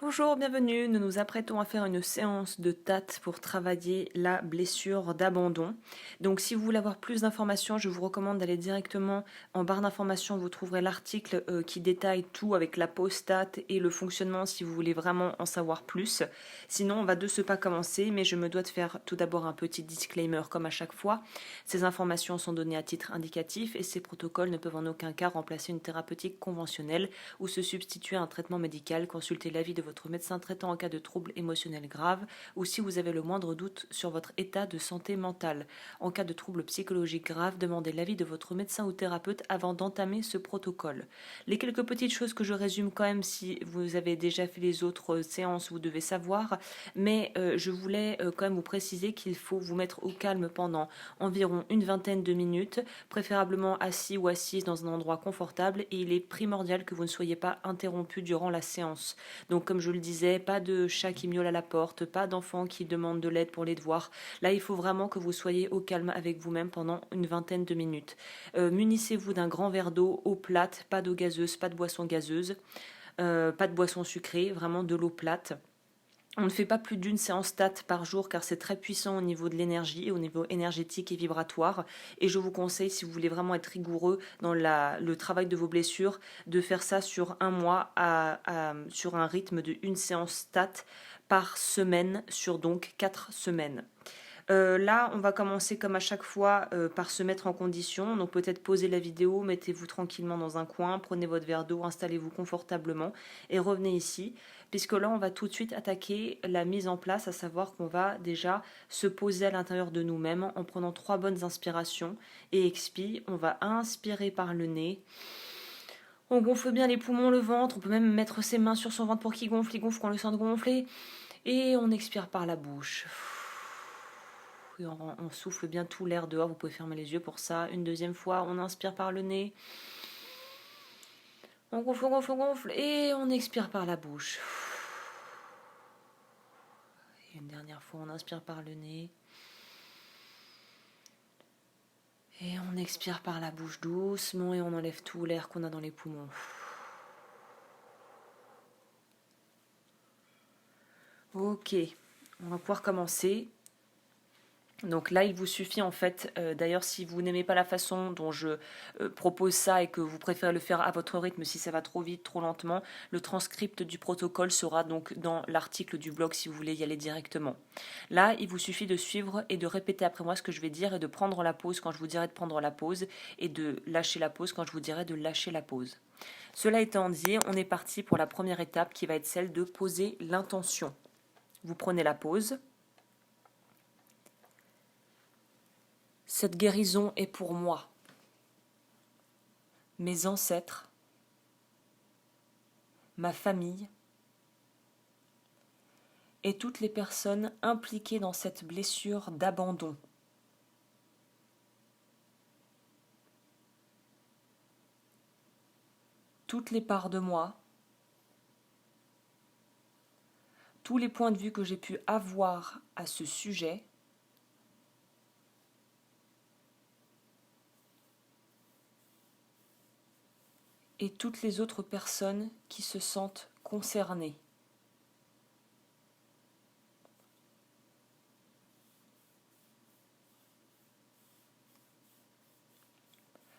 Bonjour, bienvenue. Nous nous apprêtons à faire une séance de TAT pour travailler la blessure d'abandon. Donc si vous voulez avoir plus d'informations, je vous recommande d'aller directement en barre d'informations. Vous trouverez l'article qui détaille tout avec la pause TAT et le fonctionnement si vous voulez vraiment en savoir plus. Sinon, on va de ce pas commencer, mais je me dois de faire tout d'abord un petit disclaimer comme à chaque fois. Ces informations sont données à titre indicatif et ces protocoles ne peuvent en aucun cas remplacer une thérapeutique conventionnelle ou se substituer à un traitement médical. Consultez l'avis de votre médecin traitant en cas de troubles émotionnels graves ou si vous avez le moindre doute sur votre état de santé mentale. En cas de troubles psychologiques graves, demandez l'avis de votre médecin ou thérapeute avant d'entamer ce protocole. Les quelques petites choses que je résume quand même, si vous avez déjà fait les autres séances, vous devez savoir, mais je voulais quand même vous préciser qu'il faut vous mettre au calme pendant environ une vingtaine de minutes, préférablement assis ou assise dans un endroit confortable, et il est primordial que vous ne soyez pas interrompu durant la séance. Donc comme je le disais, pas de chat qui miaule à la porte, pas d'enfants qui demandent de l'aide pour les devoirs. Là, il faut vraiment que vous soyez au calme avec vous-même pendant une vingtaine de minutes. Munissez-vous d'un grand verre d'eau, eau plate, pas d'eau gazeuse, pas de boisson gazeuse, pas de boisson sucrée, vraiment de l'eau plate. On ne fait pas plus d'une séance TAT par jour car c'est très puissant au niveau de l'énergie, au niveau énergétique et vibratoire. Et je vous conseille, si vous voulez vraiment être rigoureux dans le travail de vos blessures, de faire ça sur un mois sur un rythme de une séance TAT par semaine sur donc 4 semaines. Là, on va commencer comme à chaque fois par se mettre en condition. Donc peut-être poser la vidéo, mettez-vous tranquillement dans un coin, prenez votre verre d'eau, installez-vous confortablement et revenez ici. Puisque là, on va tout de suite attaquer la mise en place, à savoir qu'on va déjà se poser à l'intérieur de nous-mêmes en prenant 3 bonnes inspirations et expire. On va inspirer par le nez. On gonfle bien les poumons, le ventre. On peut même mettre ses mains sur son ventre pour qu'il gonfle. Il gonfle quand on le sent gonfler. Et on expire par la bouche. Et on souffle bien tout l'air dehors. Vous pouvez fermer les yeux pour ça. Une deuxième fois, on inspire par le nez. On gonfle, on gonfle, on gonfle. Et on expire par la bouche. Et une dernière fois, on inspire par le nez. Et on expire par la bouche doucement et on enlève tout l'air qu'on a dans les poumons. Ok, on va pouvoir commencer. Donc là, il vous suffit en fait, d'ailleurs si vous n'aimez pas la façon dont je propose ça et que vous préférez le faire à votre rythme, si ça va trop vite, trop lentement, le transcript du protocole sera donc dans l'article du blog si vous voulez y aller directement. Là, il vous suffit de suivre et de répéter après moi ce que je vais dire et de prendre la pause quand je vous dirai de prendre la pause et de lâcher la pause quand je vous dirai de lâcher la pause. Cela étant dit, on est parti pour la première étape qui va être celle de poser l'intention. Vous prenez la pause. Cette guérison est pour moi, mes ancêtres, ma famille et toutes les personnes impliquées dans cette blessure d'abandon. Toutes les parts de moi, tous les points de vue que j'ai pu avoir à ce sujet, et toutes les autres personnes qui se sentent concernées.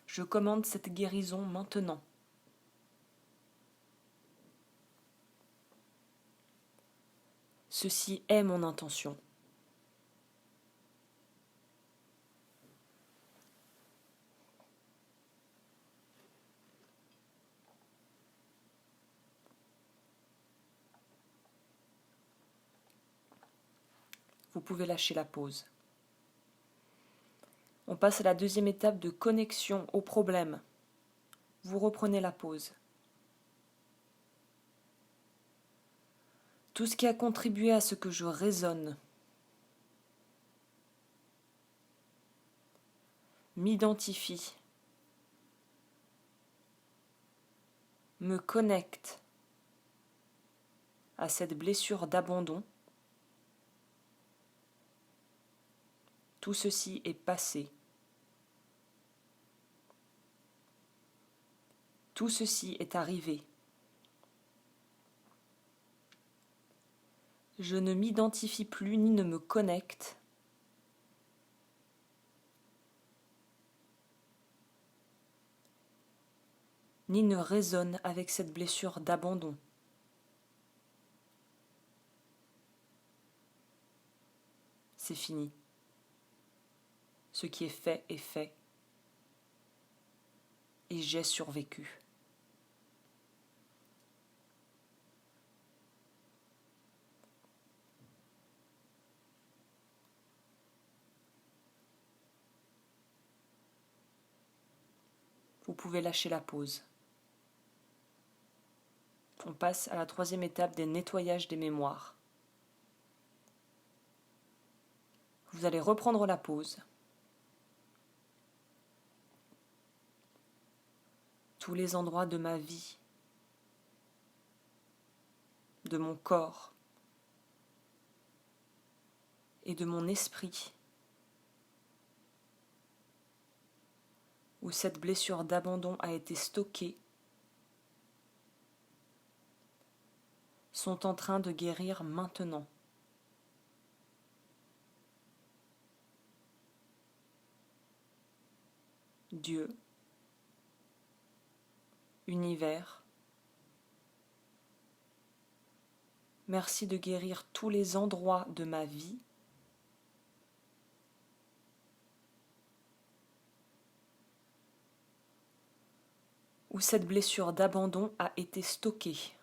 Je commande cette guérison maintenant. Ceci est mon intention. Vous pouvez lâcher la pause. On passe à la deuxième étape de connexion au problème. Vous reprenez la pause. Tout ce qui a contribué à ce que je raisonne, m'identifie, me connecte à cette blessure d'abandon, tout ceci est passé. Tout ceci est arrivé. Je ne m'identifie plus ni ne me connecte ni ne résonne avec cette blessure d'abandon. C'est fini. Ce qui est fait est fait. Et j'ai survécu. Vous pouvez lâcher la pause. On passe à la troisième étape des nettoyages des mémoires. Vous allez reprendre la pause. Tous les endroits de ma vie, de mon corps et de mon esprit où cette blessure d'abandon a été stockée sont en train de guérir maintenant. Dieu, univers, merci de guérir tous les endroits de ma vie où cette blessure d'abandon a été stockée.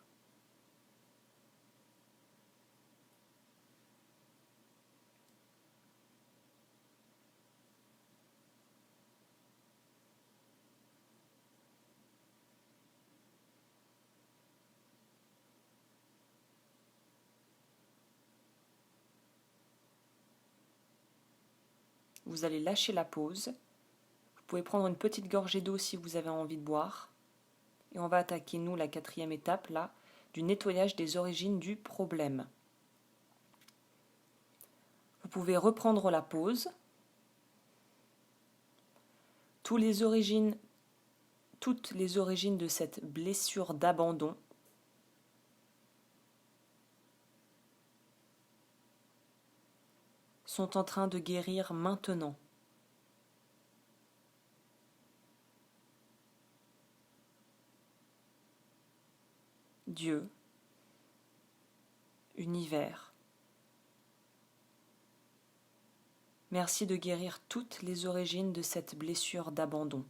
Vous allez lâcher la pause. Vous pouvez prendre une petite gorgée d'eau si vous avez envie de boire. Et on va attaquer, nous, la quatrième étape, là, du nettoyage des origines du problème. Vous pouvez reprendre la pause. Toutes les origines de cette blessure d'abandon sont en train de guérir maintenant. Dieu, univers, merci de guérir toutes les origines de cette blessure d'abandon.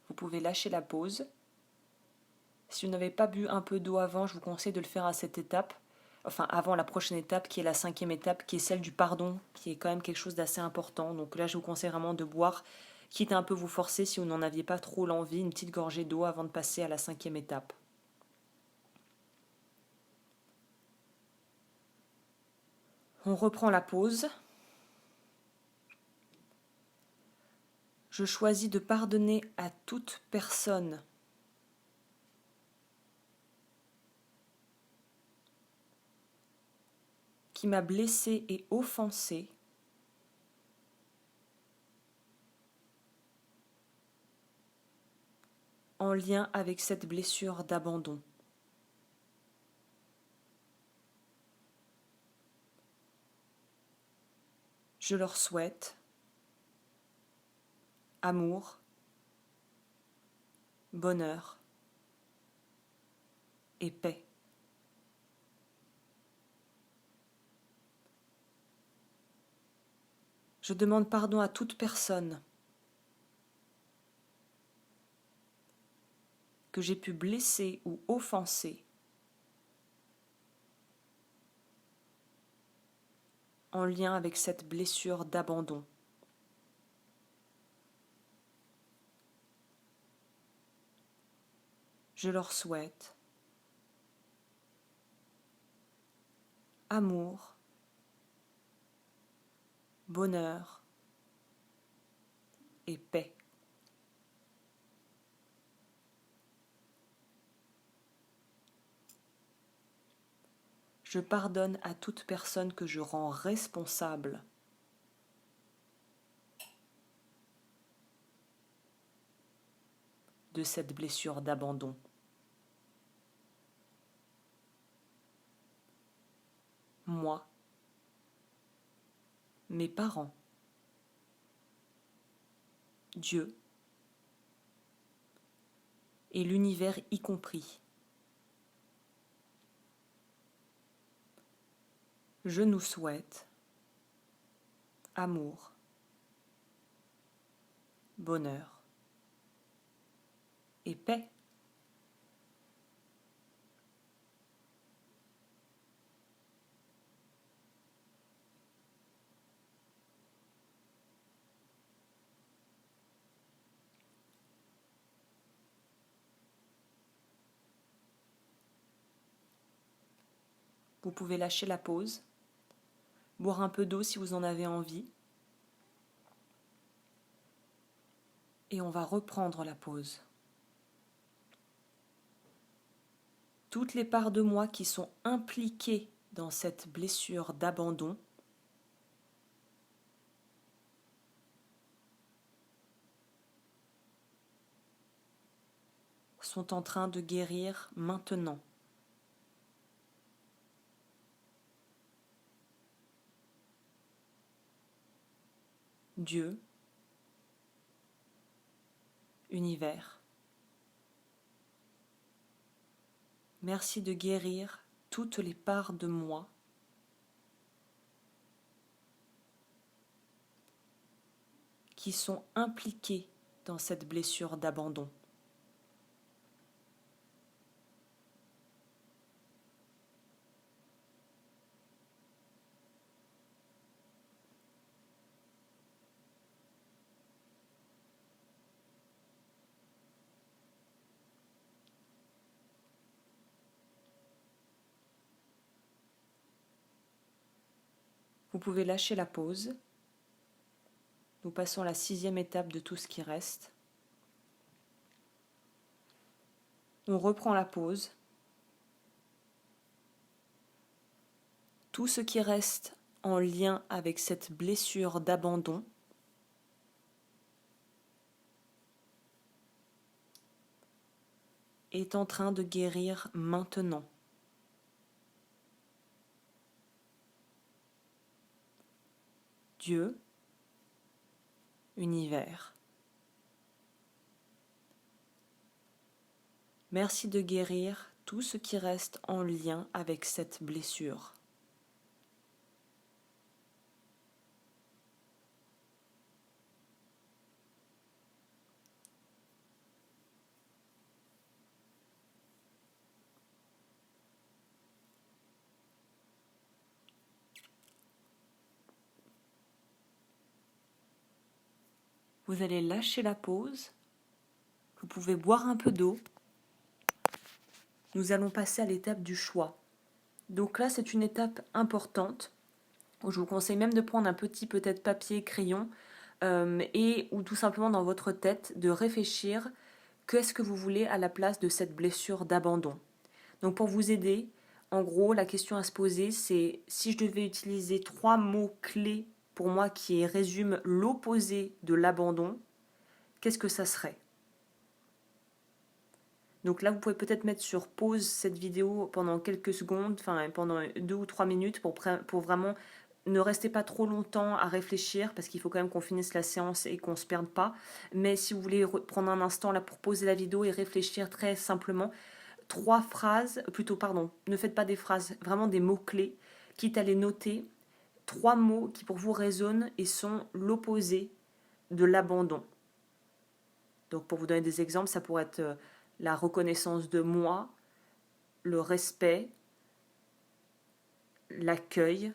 Vous pouvez lâcher la pause. Si vous n'avez pas bu un peu d'eau avant, je vous conseille de le faire à cette étape, enfin avant la prochaine étape qui est la cinquième étape, qui est celle du pardon, qui est quand même quelque chose d'assez important. Donc là, je vous conseille vraiment de boire, quitte à un peu vous forcer si vous n'en aviez pas trop l'envie, une petite gorgée d'eau avant de passer à la cinquième étape. On reprend la pause. Je choisis de pardonner à toute personne qui m'a blessé et offensé en lien avec cette blessure d'abandon. Je leur souhaite amour, bonheur et paix. Je demande pardon à toute personne que j'ai pu blesser ou offenser en lien avec cette blessure d'abandon. Je leur souhaite amour, bonheur et paix. Je pardonne à toute personne que je rends responsable de cette blessure d'abandon. Moi, mes parents, Dieu et l'univers y compris. Je nous souhaite amour, bonheur et paix. Vous pouvez lâcher la pause, boire un peu d'eau si vous en avez envie. Et on va reprendre la pause. Toutes les parts de moi qui sont impliquées dans cette blessure d'abandon sont en train de guérir maintenant. Dieu, univers, merci de guérir toutes les parts de moi qui sont impliquées dans cette blessure d'abandon. Vous pouvez lâcher la pause. Nous passons à la 6e étape de tout ce qui reste. On reprend la pause. Tout ce qui reste en lien avec cette blessure d'abandon est en train de guérir maintenant. Dieu, univers, merci de guérir tout ce qui reste en lien avec cette blessure. Vous allez lâcher la pause. Vous pouvez boire un peu d'eau. Nous allons passer à l'étape du choix. Donc là, c'est une étape importante. Je vous conseille même de prendre un petit peut-être papier, crayon, ou tout simplement dans votre tête de réfléchir qu'est-ce que vous voulez à la place de cette blessure d'abandon. Donc pour vous aider, en gros, la question à se poser, c'est si je devais utiliser 3 mots clés pour moi qui résument l'opposé de l'abandon, qu'est-ce que ça serait ? Donc là, vous pouvez peut-être mettre sur pause cette vidéo pendant quelques secondes, enfin pendant 2 ou 3 minutes pour vraiment ne restez pas trop longtemps à réfléchir parce qu'il faut quand même qu'on finisse la séance et qu'on ne se perde pas. Mais si vous voulez prendre un instant là pour poser la vidéo et réfléchir très simplement, 3 phrases, ne faites pas des phrases, vraiment des mots-clés, quitte à les noter, 3 mots qui pour vous résonnent et sont l'opposé de l'abandon. Donc pour vous donner des exemples, ça pourrait être la reconnaissance de moi, le respect, l'accueil,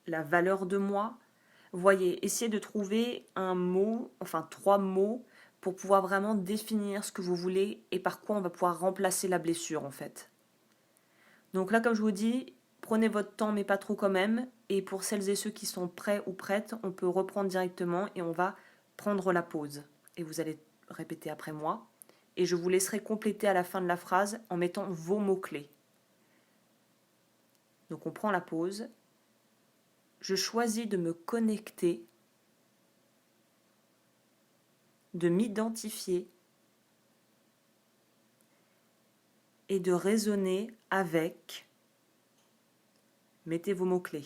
la valeur de moi. Voyez, essayez de trouver un mot, enfin 3 mots, pour pouvoir vraiment définir ce que vous voulez et par quoi on va pouvoir remplacer la blessure en fait. Donc là, comme je vous dis, prenez votre temps, mais pas trop quand même. Et pour celles et ceux qui sont prêts ou prêtes, on peut reprendre directement et on va prendre la pause. Et vous allez répéter après moi. Et je vous laisserai compléter à la fin de la phrase en mettant vos mots-clés. Donc on prend la pause. Je choisis de me connecter, de m'identifier et de raisonner avec. Mettez vos mots-clés.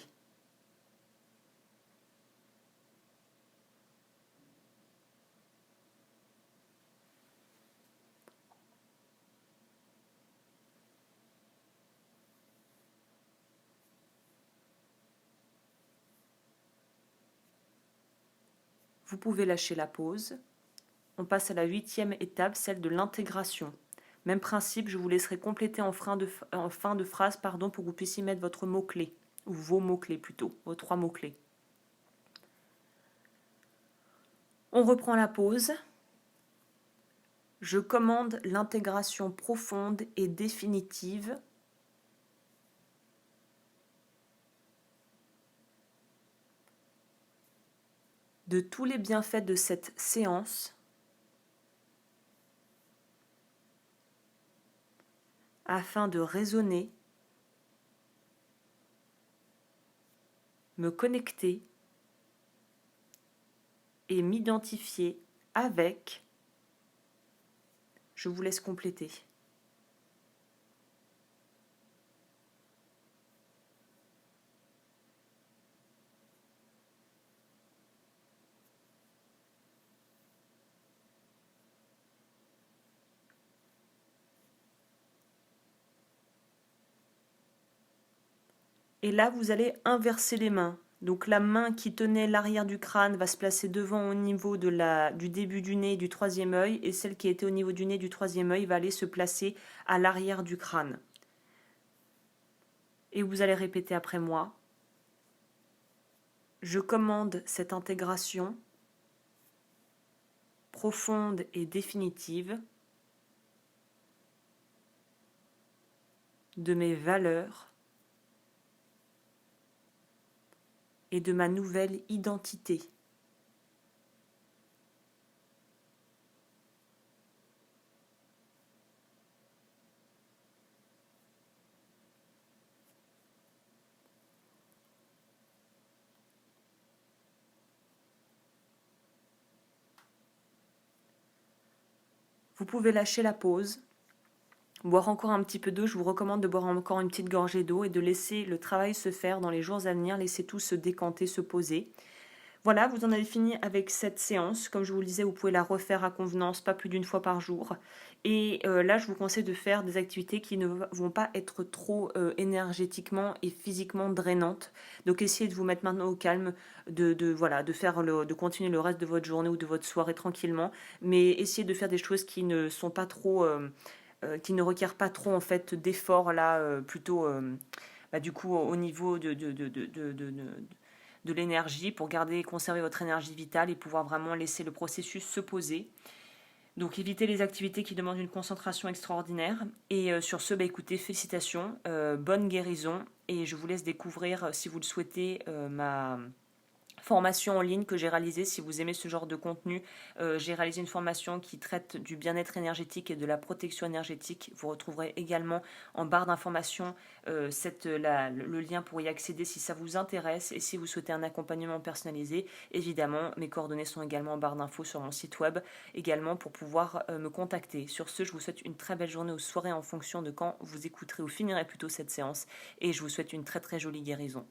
Vous pouvez lâcher la pause. On passe à la 8e étape, celle de l'intégration. Même principe, je vous laisserai compléter en fin de phrase pour que vous puissiez mettre votre mot-clé, ou vos mots-clés plutôt, vos 3 mots-clés. On reprend la pause. Je commande l'intégration profonde et définitive de tous les bienfaits de cette séance afin de raisonner, me connecter et m'identifier avec. Je vous laisse compléter. Et là, vous allez inverser les mains. Donc la main qui tenait l'arrière du crâne va se placer devant au niveau du début du nez du 3e œil, et celle qui était au niveau du nez du 3e œil va aller se placer à l'arrière du crâne. Et vous allez répéter après moi. Je commande cette intégration profonde et définitive de mes valeurs et de ma nouvelle identité. Vous pouvez lâcher la pause, boire encore un petit peu d'eau. Je vous recommande de boire encore une petite gorgée d'eau et de laisser le travail se faire dans les jours à venir. Laissez tout se décanter, se poser. Voilà, vous en avez fini avec cette séance. Comme je vous le disais, vous pouvez la refaire à convenance, pas plus d'une fois par jour. Et là, je vous conseille de faire des activités qui ne vont pas être trop énergétiquement et physiquement drainantes. Donc, essayez de vous mettre maintenant au calme, de continuer le reste de votre journée ou de votre soirée tranquillement. Mais essayez de faire des choses qui ne sont pas trop, qui ne requièrent pas trop en fait d'efforts là, plutôt. Du coup, au niveau de l'énergie pour garder et conserver votre énergie vitale et pouvoir vraiment laisser le processus se poser. Donc évitez les activités qui demandent une concentration extraordinaire. Et sur ce, écoutez, félicitations, bonne guérison. Et je vous laisse découvrir, si vous le souhaitez, ma formation en ligne que j'ai réalisée. Si vous aimez ce genre de contenu, j'ai réalisé une formation qui traite du bien-être énergétique et de la protection énergétique. Vous retrouverez également en barre d'informations le lien pour y accéder si ça vous intéresse. Et si vous souhaitez un accompagnement personnalisé, évidemment, mes coordonnées sont également en barre d'infos sur mon site web, également pour pouvoir me contacter. Sur ce, je vous souhaite une très belle journée ou soirée en fonction de quand vous écouterez ou finirez plutôt cette séance. Et je vous souhaite une très très jolie guérison.